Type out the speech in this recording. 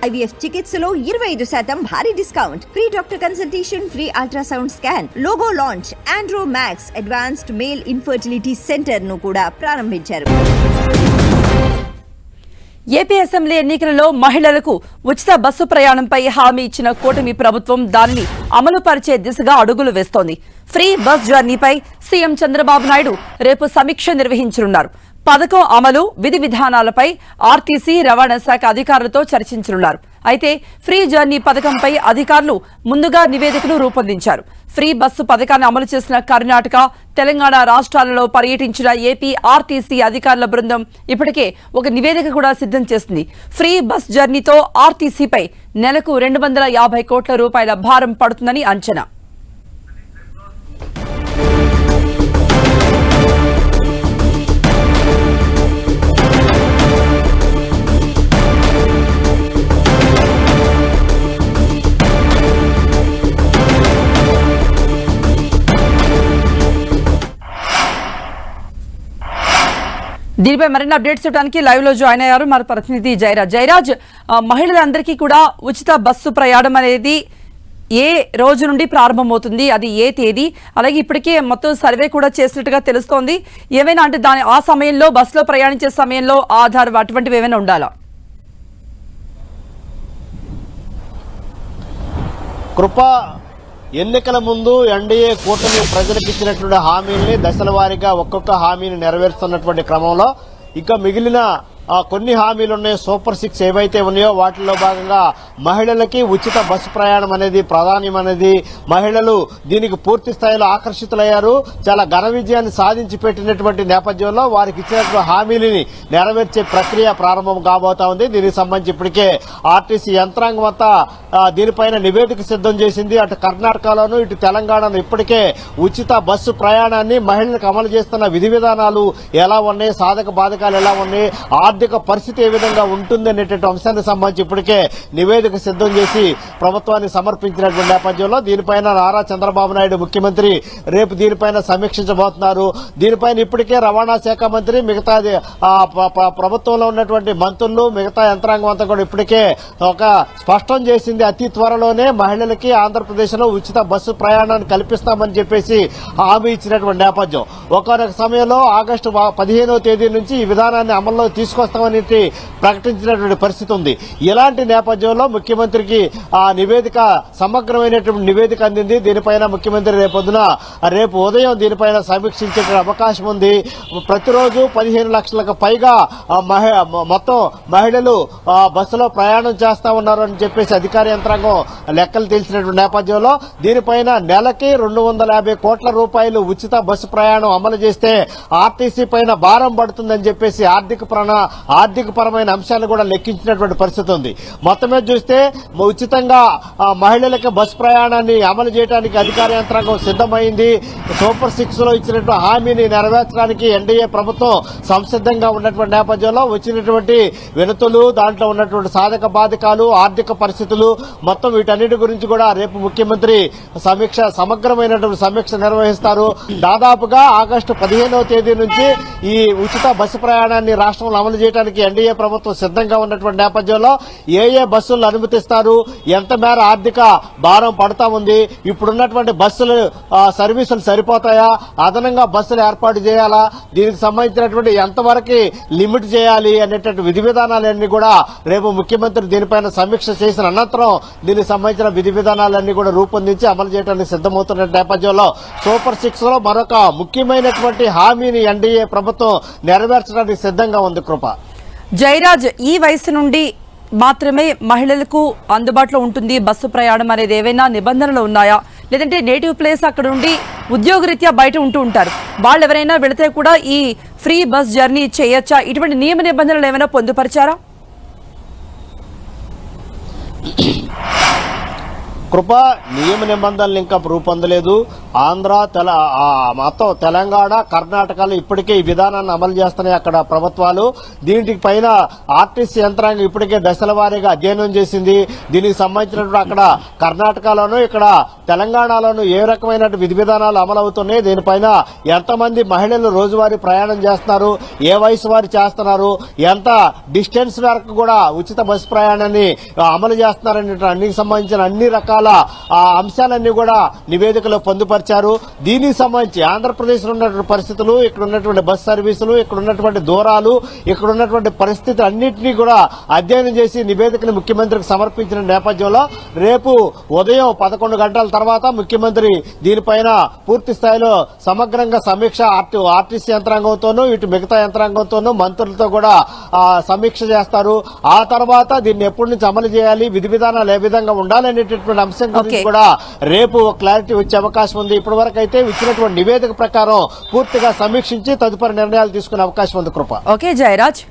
IVF చికిత్సలో 25% భారీ discount, free doctor consultation, free ultrasound scan, logo launch, Andro max advanced male infertility centre ను కూడా ప్రారంభించారు. AP assembly ఎన్నికలలో మహిళలకు ఉచిత బస్సు ప్రయాణంపై హామీ ఇచ్చిన కూటమి ప్రభుత్వం దానిని అమలు పరిచే దిశగా అడుగులు వేస్తోంది. ఫ్రీ బస్ జర్నీపై సీఎం చంద్రబాబు నాయుడు రేపు సమీక్ష నిర్వహించనున్నారు. పథకం అమలు, విధి విధానాలపై ఆర్టీసీ, రవాణా శాఖ అధికారులతో చర్చించనున్నారు. అయితే ఫ్రీ జర్నీ పథకంపై అధికారులు ముందుగా నివేదికను రూపొందించారు. ఫ్రీ బస్సు పథకాన్ని అమలు చేసిన కర్ణాటక, తెలంగాణ రాష్ట్రాలలో పర్యటించిన ఏపీ ఆర్టీసీ అధికారుల బృందం ఇప్పటికే ఒక నివేదిక కూడా సిద్ధం చేసింది. ఫ్రీ బస్ జర్నీతో ఆర్టీసీపై నెలకు 250 కోట్ల రూపాయల భారం పడుతుందని అంచనా. దీనిపై మరిన్ని అప్డేట్స్ ఇవ్వడానికి లైవ్ లో జాయిన్ అయ్యారు మన ప్రతినిధి జయరాజ్. జయరాజ్, మహిళలందరికీ కూడా ఉచిత బస్సు ప్రయాణం అనేది ఏ రోజు నుండి ప్రారంభమవుతుంది, అది ఏ తేదీ, అలాగే ఇప్పటికే మొత్తం సర్వే కూడా చేసినట్టుగా తెలుస్తోంది. ఏమైనా అంటే ఆ సమయంలో బస్సులో ప్రయాణించే సమయంలో ఆధార్ అటువంటివి ఏమైనా ఉండాలా? కృప, ఎన్నికల ముందు ఎన్డీఏ కూటమి ప్రజలకు ఇచ్చినటువంటి హామీల్ని దశల వారీగా ఒక్కొక్క హామీని నెరవేరుస్తున్నటువంటి క్రమంలో ఇంకా మిగిలిన కొన్ని హామీలు ఉన్నాయి. సూపర్ 6 ఏవైతే ఉన్నాయో వాటిలో భాగంగా మహిళలకి ఉచిత బస్సు ప్రయాణం అనేది ప్రాధాన్యమనేది, మహిళలు దీనికి పూర్తి స్థాయిలో ఆకర్షితులయ్యారు. చాలా ఘన విజయాన్ని సాధించి పెట్టినటువంటి నేపథ్యంలో వారికి ఇచ్చినటువంటి హామీలని నెరవేర్చే ప్రక్రియ ప్రారంభం కాబోతా ఉంది. దీనికి సంబంధించి ఇప్పటికే ఆర్టీసీ యంత్రాంగం అంతా దీనిపైన నివేదిక సిద్ధం చేసింది. అటు కర్ణాటకలోను ఇటు తెలంగాణలో ఇప్పటికే ఉచిత బస్సు ప్రయాణాన్ని మహిళలకు అమలు చేస్తున్న విధి విధానాలు ఎలా ఉన్నాయి, సాధక బాధకాలు ఎలా ఉన్నాయి, ఆర్థిక పరిస్థితి ఏ విధంగా ఉంటుంది అనేటువంటి అంశానికి సంబంధించి ఇప్పటికే నివేదిక సిద్ధం చేసి ప్రభుత్వానికి సమర్పించినటువంటి నేపథ్యంలో దీనిపైన నారా చంద్రబాబు నాయుడు ముఖ్యమంత్రి రేపు దీనిపైన సమీక్షించబోతున్నారు. దీనిపైన ఇప్పటికే రవాణా శాఖ మంత్రి, మిగతా ప్రభుత్వంలో ఉన్నటువంటి మంత్రులు, మిగతా యంత్రాంగం అంతా కూడా ఇప్పటికే ఒక స్పష్టం చేసింది. అతి త్వరలోనే మహిళలకి ఆంధ్రప్రదేశ్ లో ఉచిత బస్సు ప్రయాణాన్ని కల్పిస్తామని చెప్పేసి హామీ ఇచ్చినటువంటి నేపథ్యం. ఒకనొక సమయంలో ఆగస్టు 15వ తేదీ నుంచి ఈ విధానాన్ని అమల్లో తీసుకొస్తామని ప్రకటించినటువంటి పరిస్థితి ఉంది. ఇలాంటి నేపథ్యంలో ముఖ్యమంత్రికి ఆ నివేదిక, సమగ్రమైనటువంటి నివేదిక అందింది. దీనిపైన ముఖ్యమంత్రి రేపు ఉదయం దీనిపైన సమీక్షించే అవకాశం ఉంది. ప్రతిరోజు 15 లక్షలకు పైగా మొత్తం మహిళలు బస్సులో ప్రయాణం చేస్తా ఉన్నారు అని చెప్పేసి అధికార యంత్రాంగం లెక్కలు తెలిసినటువంటి నేపథ్యంలో దీనిపైన నెలకి 250 కోట్ల రూపాయలు ఉచిత బస్సు ప్రయాణం అమలు చేస్తే ఆర్టీసీ పైన భారం పడుతుందని చెప్పేసి ఆర్థికపరమైన అంశాలను కూడా లెక్కించినటువంటి పరిస్థితి ఉంది. మొత్తం మీద చూస్తే ఉచితంగా మహిళలకు బస్సు ప్రయాణాన్ని అమలు చేయడానికి అధికార యంత్రాంగం సిద్దమైంది. సూపర్ 6 లో ఇచ్చినటువంటి హామీని నెరవేర్చడానికి ఎన్డీఏ ప్రభుత్వం సంసిద్ధంగా ఉన్నటువంటి నేపథ్యంలో వచ్చినటువంటి వినతులు, దాంట్లో ఉన్నటువంటి సాధక బాధకాలు, ఆర్థిక పరిస్థితులు, మొత్తం వీటన్నిటి గురించి కూడా రేపు ముఖ్యమంత్రి సమగ్రమైనటువంటి సమీక్ష నిర్వహిస్తారు. దాదాపుగా ఆగస్టు 15వ తేదీ నుంచి ఈ ఉచిత బస్సు ప్రయాణాన్ని రాష్ట్రంలో అమలు చేయడానికి ఎన్డీఏ ప్రభుత్వం సిద్ధంగా ఉన్నటువంటి నేపథ్యంలో ఏ బస్సులను అనుమతిస్తారు, ఎంత మేర ఆర్థిక భారం పడతా ఉంది, ఇప్పుడున్నటువంటి బస్సులు సర్వీసులు సరిపోతాయా, అదనంగా బస్సులు ఏర్పాటు చేయాలా, దీనికి సంబంధించినటువంటి ఎంతవరకు లిమిట్ చేయాలి అనేటువంటి విధి విధానాలన్నీ కూడా రేపు ముఖ్యమంత్రి దీనిపైన సమీక్ష చేసిన అనంతరం దీనికి సంబంధించిన విధి విధానాలన్నీ కూడా రూపొందించి అమలు చేయడానికి సిద్దమవుతున్న నేపథ్యంలో సూపర్ 6 లో మరొక ముఖ్యమైనటువంటి హామీని ఎన్డీఏ ప్రభుత్వం నెరవేర్చడానికి సిద్ధంగా ఉంది. కృప, జయరాజ్, ఈ వయసు నుండి మాత్రమే మహిళలకు అందుబాటులో ఉంటుంది బస్సు ప్రయాణం అనేది ఏవైనా నిబంధనలు ఉన్నాయా, లేదంటే నేటివ్ ప్లేస్ అక్కడ నుండి ఉద్యోగరీత్యా బయట ఉంటూ ఉంటారు, వాళ్ళు ఎవరైనా వెళితే కూడా ఈ ఫ్రీ బస్ జర్నీ చేయొచ్చా? ఇటువంటి నియమ నిబంధనలు ఏమైనా పొందుపరిచారా? కృప నియమ నిబంధనలు ఇంకా రూపొందలేదు. ఆంధ్ర మొత్తం తెలంగాణ కర్ణాటకలో ఇప్పటికే ఈ విధానాన్ని అమలు చేస్తున్నాయి అక్కడ ప్రభుత్వాలు. దీనికి పైన ఆర్టీసీ యంత్రాంగం ఇప్పటికే దశల వారీగా అధ్యయనం చేసింది. దీనికి సంబంధించినటువంటి అక్కడ కర్ణాటకలోను ఇక్కడ తెలంగాణలోను ఏ రకమైన విధి విధానాలు అమలవుతున్నాయి, దీనిపైన ఎంతమంది మహిళలు రోజువారీ ప్రయాణం చేస్తున్నారు, ఏ వయసు వారు చేస్తున్నారు, ఎంత డిస్టెన్స్ వరకు కూడా ఉచిత బస్సు ప్రయాణాన్ని అమలు చేస్తున్నారనే అన్నికి సంబంధించిన అన్ని రకాల అంశాలన్నీ కూడా నివేదికలో పొందుపరిచారు. దీనికి సంబంధించి ఆంధ్రప్రదేశ్ లో ఉన్నటువంటి పరిస్థితులు, ఇక్కడ ఉన్నటువంటి బస్ సర్వీసులు, ఇక్కడ ఉన్నటువంటి దూరాలు, ఇక్కడ ఉన్నటువంటి పరిస్థితులు అన్నింటినీ కూడా అధ్యయనం చేసి నివేదికను ముఖ్యమంత్రికి సమర్పించిన నేపథ్యంలో రేపు ఉదయం 11 గంటల తర్వాత ముఖ్యమంత్రి దీనిపైన పూర్తి స్థాయిలో సమగ్రంగా సమీక్ష ఆర్టీసీ యంత్రాంగంతోనూ ఇటు మిగతా యంత్రాంగంతోనూ మంత్రులతో కూడా సమీక్ష చేస్తారు. ఆ తర్వాత దీన్ని ఎప్పటి నుంచి అమలు చేయాలి, విధి విధానాలు ఏ విధంగా ఉండాలనేటటువంటి అంశం గురించి కూడా రేపు క్లారిటీ వచ్చే అవకాశం ఉంది. ఇప్పటి వరకు అయితే ఇచ్చినటువంటి నివేదిక ప్రకారం పూర్తిగా సమీక్షించి తదుపరి నిర్ణయాలు తీసుకునే అవకాశం ఉంది. కృప. ఓకే జయరాజ్.